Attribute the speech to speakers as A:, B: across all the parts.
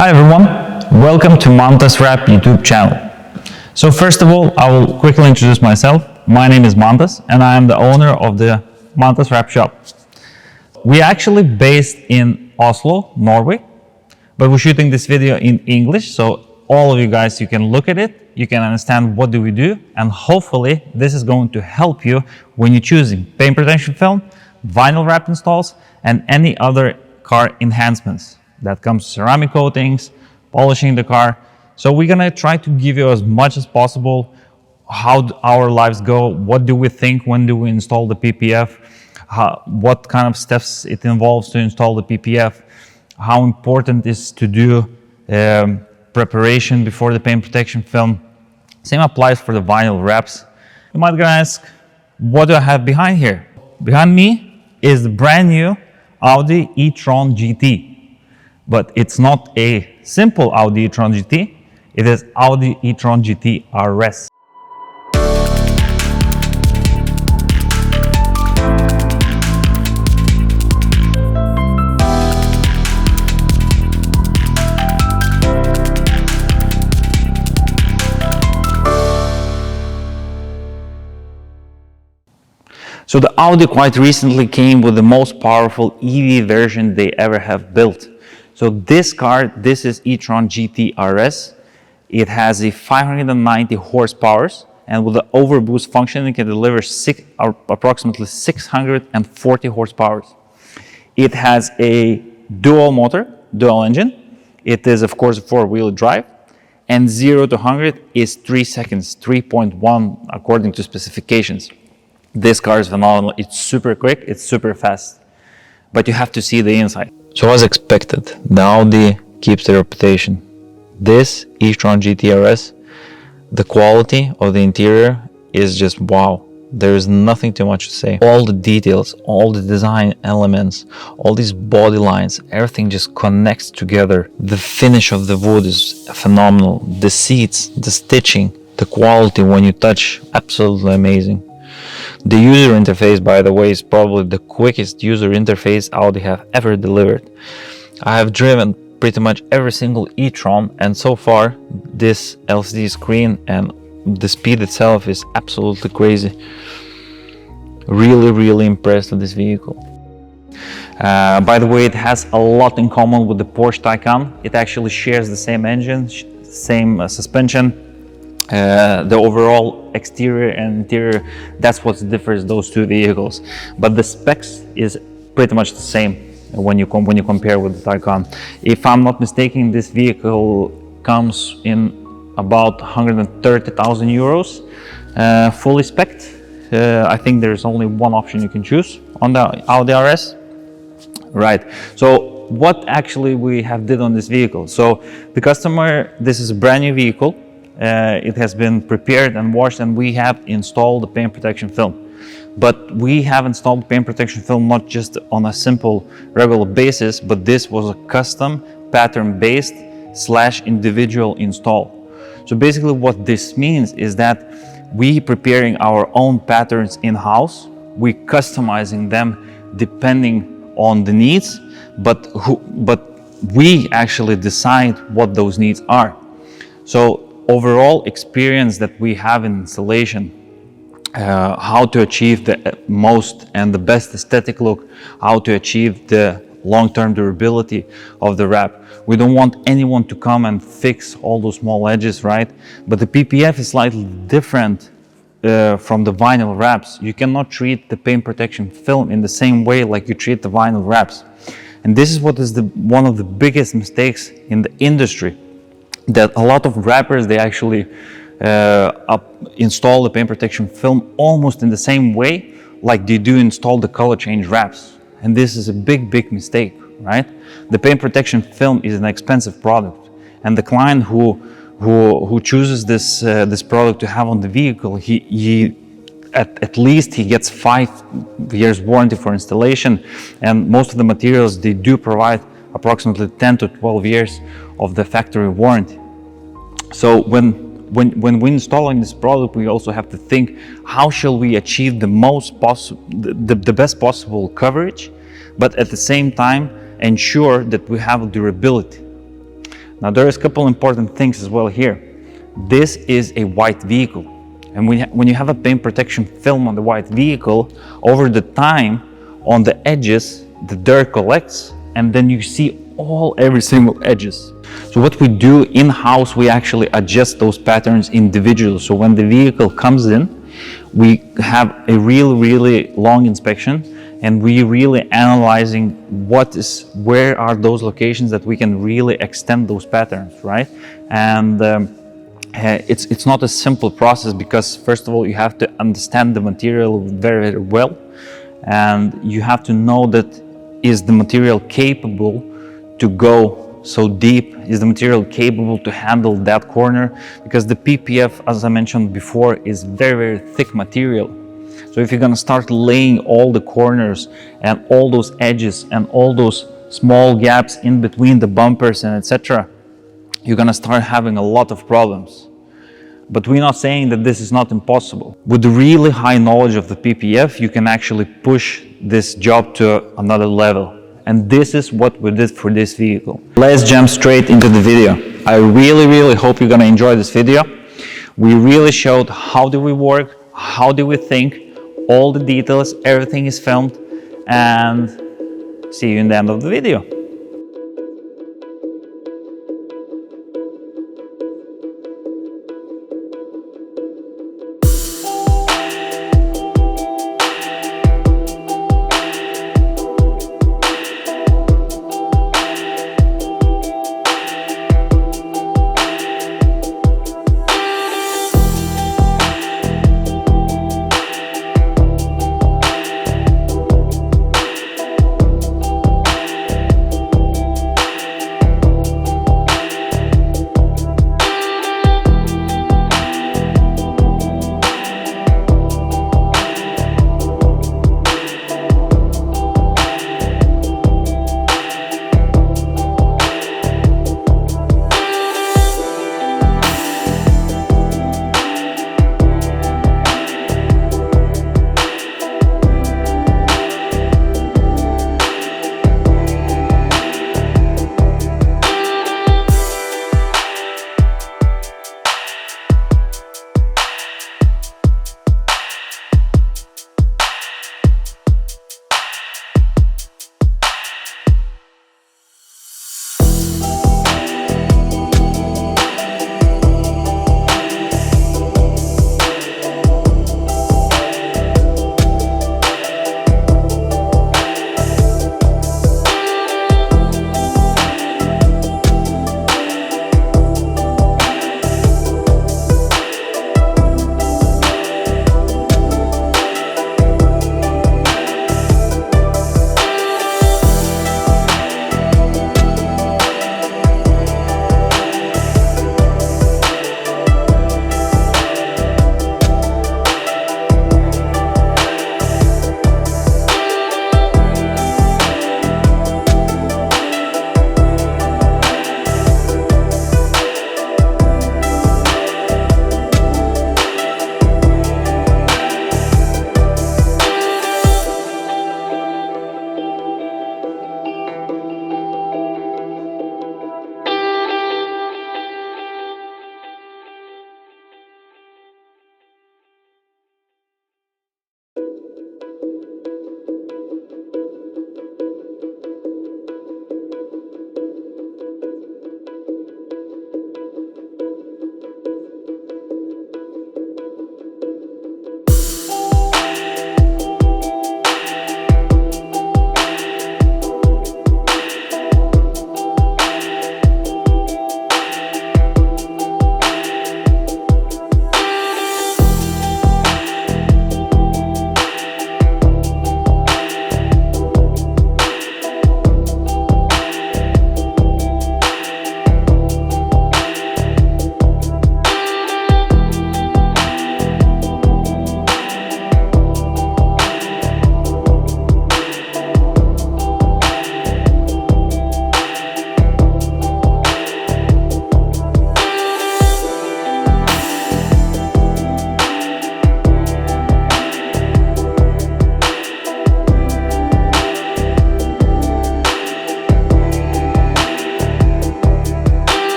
A: Hi everyone, welcome to Mantas Wrap YouTube channel. So first of all, I will quickly introduce myself. My name is Mantas and I am the owner of the Mantas Wrap shop. We are actually based in Oslo, Norway, but we're shooting this video in English, so all of you guys, you can look at it, you can understand what do we do, and hopefully this is going to help you when you're choosing paint protection film, vinyl wrap installs, and any other car enhancements. That comes ceramic coatings, polishing the car. So we're gonna try to give you as much as possible how our lives go, what do we think when do we install the PPF, what kind of steps it involves to install the PPF, how important it is to do preparation before the paint protection film. Same applies for the vinyl wraps. You might gonna ask, what do I have behind here? Behind me is the brand new Audi e-tron GT. But it's not a simple Audi e-tron GT, it is Audi e-tron GT RS. So the Audi quite recently came with the most powerful EV version they ever have built. So this car, this is e-tron GT RS. It has a 590 horsepower, and with the overboost function, it can deliver approximately 640 horsepower. It has a dual motor, dual engine. It is, of course, a four-wheel drive, and 0 to 100 is 3 seconds, 3.1 according to specifications. This car is phenomenal. It's super quick, it's super fast, but you have to see the inside. So as expected, the Audi keeps the reputation. This e-tron GT RS, the quality of the interior is just wow. There is nothing too much to say. All the details, all the design elements, all these body lines, everything just connects together. The finish of the wood is phenomenal. The seats, the stitching, the quality when you touch, absolutely amazing. The user interface, by the way, is probably the quickest user interface Audi have ever delivered. I have driven pretty much every single e-tron, and so far this LCD screen and the speed itself is absolutely crazy. Really impressed with this vehicle. By the way, it has a lot in common with the Porsche Taycan. It actually shares the same engine, same suspension. The overall exterior and interior, that's what differs those two vehicles. But the specs is pretty much the same when you compare with the Taycan. If I'm not mistaken, this vehicle comes in about 130,000 euros, fully spec'd. I think there's only one option you can choose on the Audi RS. Right. So what actually we have did on this vehicle? So the customer, this is a brand new vehicle. It has been prepared and washed, and we have installed the paint protection film. But we have installed paint protection film not just on a simple regular basis, but this was a custom pattern-based / individual install. So basically what this means is that we preparing our own patterns in-house, we customizing them depending on the needs, but we actually decide what those needs are. So overall experience that we have in installation, how to achieve the most and the best aesthetic look, how to achieve the long-term durability of the wrap. We don't want anyone to come and fix all those small edges, right? But the PPF is slightly different from the vinyl wraps. You cannot treat the paint protection film in the same way like you treat the vinyl wraps. And this is what is one of the biggest mistakes in the industry, that a lot of wrappers, they actually install the paint protection film almost in the same way like they do install the color change wraps. And this is a big mistake, right? The paint protection film is an expensive product, and the client who chooses this product to have on the vehicle, he at least he gets 5 years warranty for installation, and most of the materials, they do provide approximately 10 to 12 years of the factory warranty. So when we're installing this product, we also have to think, how shall we achieve the best possible coverage, but at the same time ensure that we have durability. Now there is a couple important things as well here. This is a white vehicle, and when you have a paint protection film on the white vehicle, over the time on the edges the dirt collects, and then you see every single edges. So what we do in-house, we actually adjust those patterns individually. So when the vehicle comes in, we have a really long inspection, and we really analyzing where are those locations that we can really extend those patterns, right? And it's not a simple process, because first of all you have to understand the material very well, and you have to know that is the material capable to go so deep, is the material capable to handle that corner, because the PPF, as I mentioned before, is very thick material. So if you're going to start laying all the corners and all those edges and all those small gaps in between the bumpers and etc., you're going to start having a lot of problems. But we're not saying that this is not impossible. With really high knowledge of the PPF, you can actually push this job to another level. And this is what we did for this vehicle. Let's jump straight into the video. I really hope you're going to enjoy this video. We really showed how do we work, how do we think, all the details, everything is filmed, and see you in the end of the video.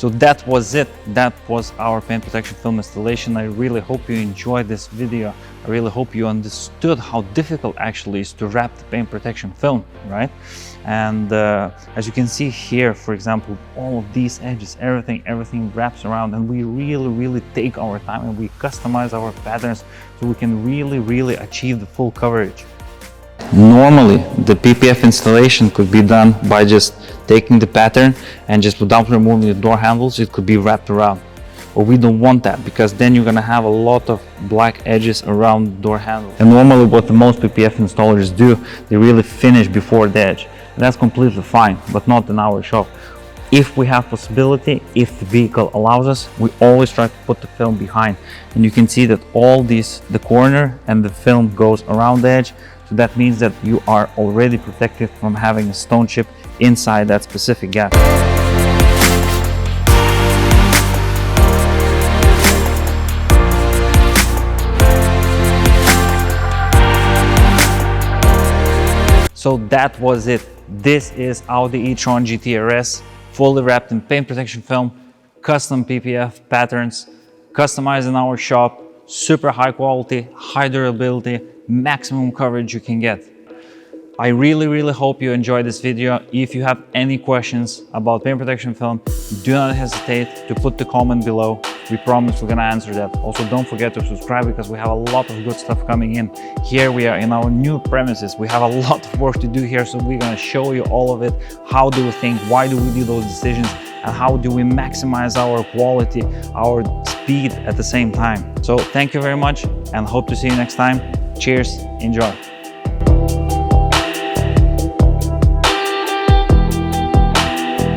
A: So that was it. That was our paint protection film installation. I really hope you enjoyed this video. I really hope you understood how difficult actually is to wrap the paint protection film, right? And as you can see here, for example, all of these edges, everything wraps around, and we really take our time and we customize our patterns so we can really achieve the full coverage. Normally, the PPF installation could be done by just taking the pattern and just without removing the door handles, it could be wrapped around. But we don't want that, because then you're gonna have a lot of black edges around the door handle. And normally what the most PPF installers do, they really finish before the edge. And that's completely fine, but not in our shop. If we have possibility, if the vehicle allows us, we always try to put the film behind. And you can see that all these, the corner and the film goes around the edge. So that means that you are already protected from having a stone chip inside that specific gap. So that was it. This is Audi e-tron GT RS, fully wrapped in paint protection film, custom PPF patterns, customized in our shop, super high quality, high durability, maximum coverage you can get. I really hope you enjoyed this video. If you have any questions about paint protection film, do not hesitate to put the comment below. We promise we're gonna answer that. Also, don't forget to subscribe, because we have a lot of good stuff coming in. Here we are in our new premises. We have a lot of work to do here, so we're gonna show you all of it. How do we think? Why do we do those decisions? And how do we maximize our quality, our speed at the same time? So thank you very much, and hope to see you next time. Cheers, enjoy.